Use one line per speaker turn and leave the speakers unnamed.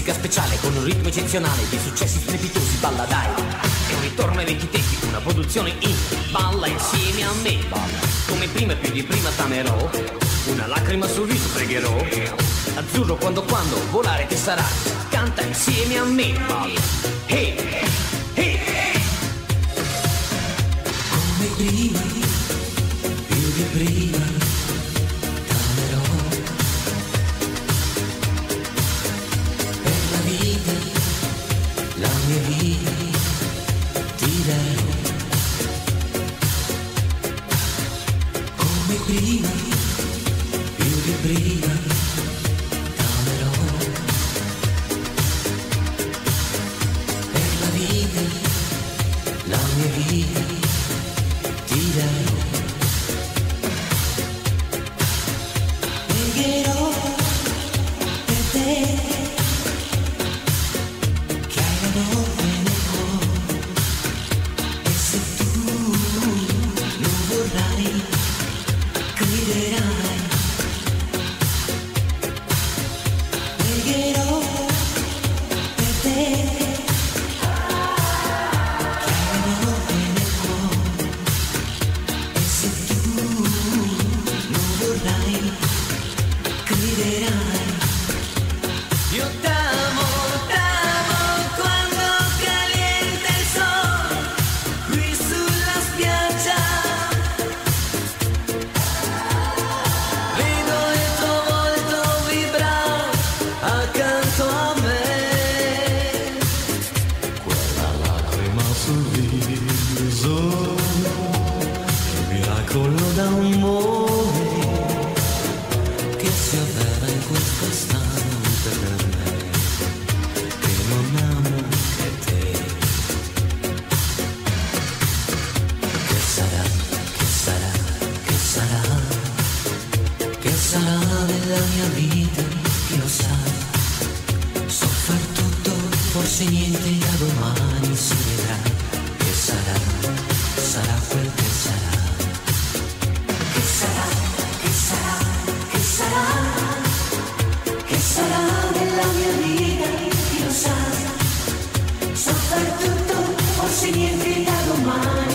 musica speciale con un ritmo eccezionale, di successi strepitosi, balla dai. È un ritorno ai vecchi tempi, una produzione in balla insieme a me. Balla. Come prima e più di prima t'amerò, una lacrima sul viso pregherò. Azzurro quando volare che sarà, canta insieme a me. Balla. Hey, hey.
Come prima, più di prima t'amerò. Per la vita, la mia vita ti darò. Come prima, più di prima t'amerò. Per la vita, la mia vita ti darò. Pregherò per te che hai l'amore nel cuore, e se tu lo vorrai griderai. Pregherò per te che hai l'amore nel cuore, e se tu lo vorrai griderai.
Io t'amo quando calienta il sole qui sulla spiaggia. Vedo il tuo volto vibrare accanto a me.
Quella lacrima sul viso, il miracolo d'amore che si avvera in questo istante per me, che non amo che te. Che sarà, che sarà, che sarà, che sarà nella mia vita, chi lo sa. So far tutto, forse niente, da domani si vedrà. Che sarà, sarà quel che sarà.
Che sarà, che sarà, che sarà, che sarà nella mia vita, chi lo sa. So far tutto, forse niente, da domani